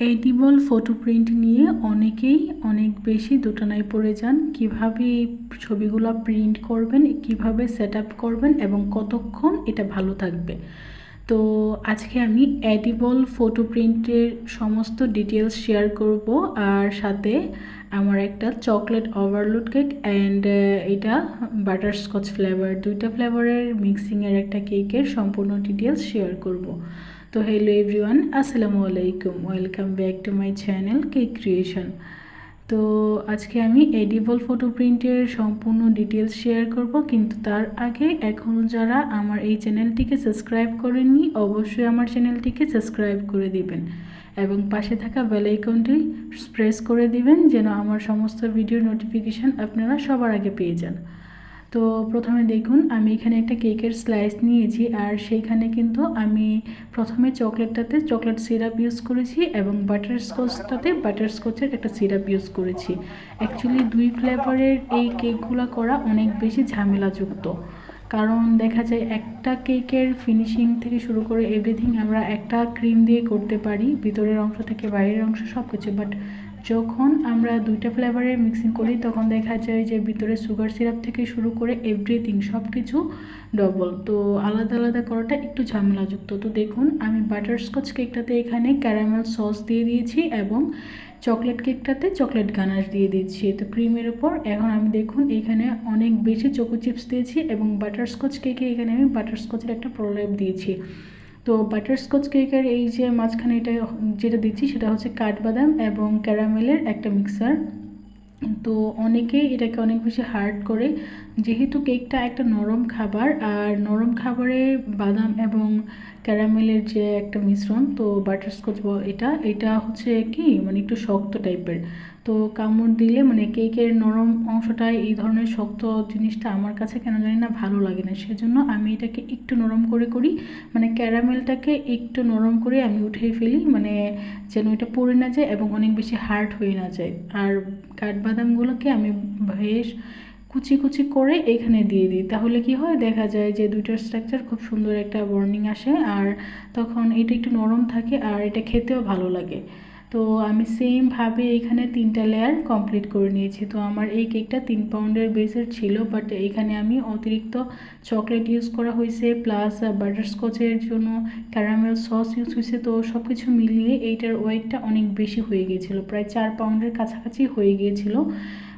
Edible photo print নিয়ে অনেকেই অনেক বেশি দোটানায় পড়ে যান। কিভাবে এই ছবিগুলো প্রিন্ট করবেন, কিভাবে সেট আপ করবেন এবং কতক্ষণ এটা ভালো থাকবে। তো আজকে আমি এডিবল ফটো প্রিন্টের সমস্ত ডিটেলস শেয়ার করব, আর সাথে আমার একটা চকলেট ওভারলোড কেক অ্যান্ড এটা বাটারস্কচ ফ্লেভার, দুইটা ফ্লেভারের মিক্সিংয়ের একটা কেকের সম্পূর্ণ ডিটেলস শেয়ার করব। তো হ্যালো এভরিওয়ান, আসসালামু আলাইকুম, welcome back to my channel cake creation. তো আজকে আমি এডিবল ফটো প্রিন্টের সম্পূর্ণ ডিটেলস শেয়ার করব, কিন্তু তার আগে এখনও যারা আমার এই চ্যানেলটিকে সাবস্ক্রাইব করেননি অবশ্যই আমার চ্যানেলটিকে সাবস্ক্রাইব করে দিবেন এবং পাশে থাকা বেল আইকনটি প্রেস করে দিবেন যেন আমার সমস্ত ভিডিওর নোটিফিকেশান আপনারা সবার আগে পেয়ে যান। তো প্রথমে দেখুন, আমি এখানে একটা কেকের স্লাইস নিয়েছি, আর সেইখানে কিন্তু আমি প্রথমে চকলেটটাতে চকলেট সিরাপ ইউজ করেছি এবং বাটারস্কচটাতে বাটারস্কচের একটা সিরাপ ইউজ করেছি। অ্যাকচুয়ালি দুই ফ্লেভারের এই কেকগুলো করা অনেক বেশি ঝামেলাযুক্ত, কারণ দেখা যায় একটা কেকের ফিনিশিং থেকে শুরু করে এভরিথিং আমরা একটা ক্রিম দিয়ে করতে পারি, ভিতরের অংশ থেকে বাইরের অংশ সব কিছু, বাট যখন আমরা দুইটা ফ্লেভারের মিক্সিং করি তখন দেখা যায় যে ভিতরে সুগার সিরাপ থেকে শুরু করে এভরিথিং সব কিছু ডবল, তো আলাদা আলাদা করাটা একটু ঝামেলাযুক্ত। তো দেখুন, আমি বাটারস্কচ কেকটাতে এখানে ক্যারামেল সস দিয়ে দিয়েছি এবং চকলেট কেকটাতে চকলেট গানাশ দিয়ে দিচ্ছি তো ক্রিমের ওপর। এখন আমি দেখুন এখানে অনেক বেশি চকো চিপস দিয়েছি এবং বাটারস্কচ কেকে এখানে আমি বাটারস্কচের একটা প্রলেপ দিয়েছি। তো বাটারস্কচ কেকের এই যে মাঝখানে এটা যেটা দিচ্ছি সেটা হচ্ছে কাঠবাদাম এবং ক্যারামেলের একটা মিক্সার। তো অনেকেই এটাকে অনেক বেশি হার্ড করে, যেহেতু কেকটা একটা নরম খাবার, আর নরম খাবারে বাদাম এবং ক্যারামেলের যে একটা মিশ্রণ, তো বাটারস্কচ এটা হচ্ছে কি মানে একটু শক্ত টাইপের, তো কামড় দিলে মানে কেকের নরম অংশটা এই ধরনের শক্ত জিনিসটা আমার কাছে কেন জানি না ভালো লাগে না, সেজন্য আমি এটাকে একটু নরম করে করি, মানে ক্যারামেলটাকে একটু নরম করে আমি উঠিয়ে ফেলি, মানে যেন এটা পড়ে না যায় এবং অনেক বেশি হার্ড হয়ে না যায়। আর কাঠবাদামগুলোকে আমি বেশ কুচি কুচি করে এখানে দিয়ে দিই, তাহলে কি হয় দেখা যায় যে দুইটার স্ট্রাকচার খুব সুন্দর একটা বর্নিং আসে, আর তখন এটা একটু নরম থাকে আর এটা খেতেও ভালো লাগে। তো আমি সেমভাবে এখানে 3টা লেয়ার কমপ্লিট করে নিয়েছি। তো আমার এই কেকটা 3 পাউন্ডের বেসের ছিল, বাট এখানে আমি অতিরিক্ত চকলেট ইউজ করা হয়েছে, প্লাস বাটারস্কচের জন্য ক্যারামেল সস ইউজ হয়েছে, তো সব কিছু মিলিয়ে এইটার ওয়েটটা অনেক বেশি হয়ে গিয়েছিলো, প্রায় 4 পাউন্ডের কাছাকাছি হয়ে গিয়েছিল।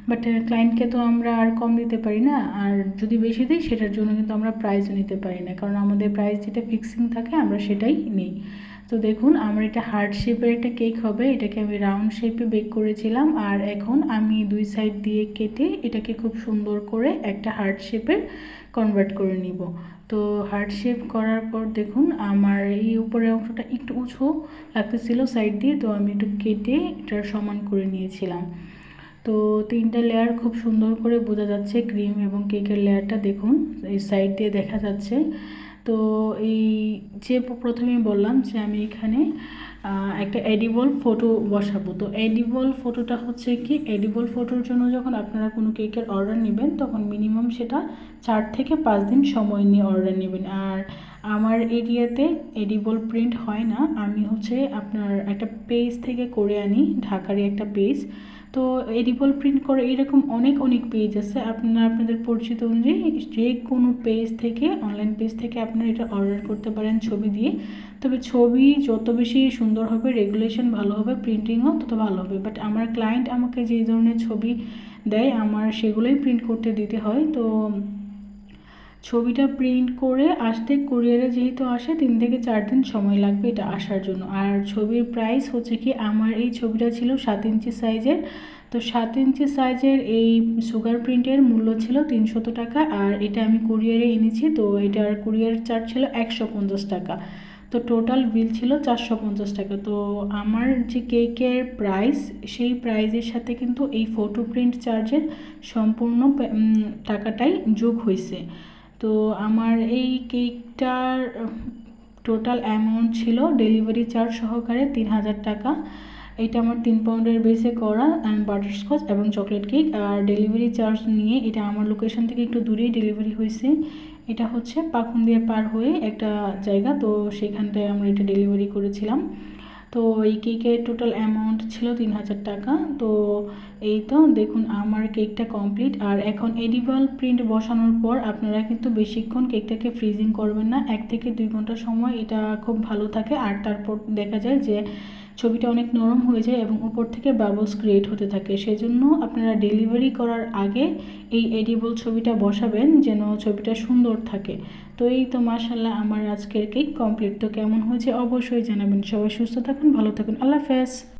বাট ক্লায়েন্টকে তো আমরা আর কম দিতে পারি না, আর যদি বেশি দিই সেটার জন্য কিন্তু আমরা প্রাইসও নিতে পারি না, কারণ আমাদের প্রাইস যেটা ফিক্সিং থাকে আমরা সেটাই নিই। তো দেখুন, আমার এটা হার্ট শেপের একটা কেক হবে, এটাকে আমি রাউন্ড শেপে বেক করেছিলাম, আর এখন আমি দুই সাইড দিয়ে কেটে এটাকে খুব সুন্দর করে একটা হার্ট শেপের কনভার্ট করে নিব। তো হার্ট শেপ করার পর দেখুন আমার এই উপরের অংশটা একটু উঁচু লাগতেছিল সাইড দিয়ে, তো আমি একটু কেটে এটার সমান করে নিয়েছিলাম। তো 3টা লেয়ার খুব সুন্দর করে বোঝা যাচ্ছে, ক্রিম এবং কেকের লেয়ারটা দেখুন এই সাইড দিয়ে দেখা যাচ্ছে। তো এই যে প্রথমে বললাম যে আমি এখানে একটা এডিবল ফটো বসাবো। তো এডিবল ফটোটা হচ্ছে কি, এডিবল ফটোর জন্য যখন আপনারা কোনো কেকের অর্ডার নেবেন তখন মিনিমাম সেটা 4 থেকে 5 দিন সময় নিয়ে অর্ডার নেবেন। আর আমার এরিয়াতে এডিবল প্রিন্ট হয় না, আমি হচ্ছে আপনার একটা পেজ থেকে করে আনি, ঢাকারই একটা পেজ। তো এডিবল প্রিন্ট করে এরকম অনেক পেজ আছে, আপনারা আপনাদের পরিচিত অনুযায়ী যে কোনো পেজ থেকে, অনলাইন পেজ থেকে আপনারা এটা অর্ডার করতে পারেন ছবি দিয়ে। তবে ছবি যত বেশি সুন্দর হবে, রেগুলেশন ভালো হবে, প্রিন্টিংও তত ভালো হবে। বাট আমার ক্লায়েন্ট আমাকে যে ধরনের ছবি দেয় আমার সেগুলোই প্রিন্ট করতে দিতে হয়। তো ছবিটা প্রিন্ট করে আসতে কুরিয়ারে যেহেতু আসে 3 থেকে 4 দিন সময় লাগবে এটা আসার জন্য। আর ছবির প্রাইস হচ্ছে কি, আমার এই ছবিটা ছিল 7 ইঞ্চি সাইজের, তো 7 ইঞ্চি সাইজের এই সুগার প্রিন্টের মূল্য ছিল 300 টাকা, আর এটা আমি কুরিয়ারে এনেছি, তো এটার কুরিয়ার চার্জ ছিল 150 টাকা, তো টোটাল বিল ছিল 450 টাকা। তো আমার যে কেকের প্রাইস সেই প্রাইসের সাথে কিন্তু এই ফটো প্রিন্ট চার্জের সম্পূর্ণ টাকাটাই যোগ হয়েছে। তো আমার এই কেকটার টোটাল অ্যামাউন্ট ছিল ডেলিভারি চার্জ সহকারে 3000 টাকা। এটা আমার 3 পাউন্ডের বেসে করা বাটারস্কচ এবং চকলেট কেক, আর ডেলিভারি চার্জ নিয়ে এটা আমার লোকেশন থেকে একটু দূরেই ডেলিভারি হয়েছে। এটা হচ্ছে পাখুন্দিয়া পার হয়ে একটা জায়গা, তো সেখানটায় আমরা এটা ডেলিভারি করেছিলাম। তো এই কেকের টোটাল অ্যামাউন্ট ছিল 3000 টাকা। তো এই তো দেখুন আমার কেকটা কমপ্লিট। আর এখন এডিবল প্রিন্ট বসানোর পর আপনারা কিন্তু বেশিক্ষণ কেকটাকে ফ্রিজিং করবেন না, 1 থেকে 2 ঘন্টা সময় এটা খুব ভালো থাকে। আর তারপর দেখা যায় যে ছবিটা অনেক নরম হয়ে যায় এবং উপর থেকে বাবলস ক্রিয়েট হতে থাকে। সেজন্য আপনারা ডেলিভারি করার আগে এই এডিবল ছবিটা বসাবেন যেন ছবিটা সুন্দর থাকে। তো এই তো মাশাআল্লাহ আমার আজকের কেক কমপ্লিট। তো কেমন হয়েছে অবশ্যই জানাবেন। সবাই সুস্থ থাকুন, ভালো থাকুন, আল্লাহ হাফেজ।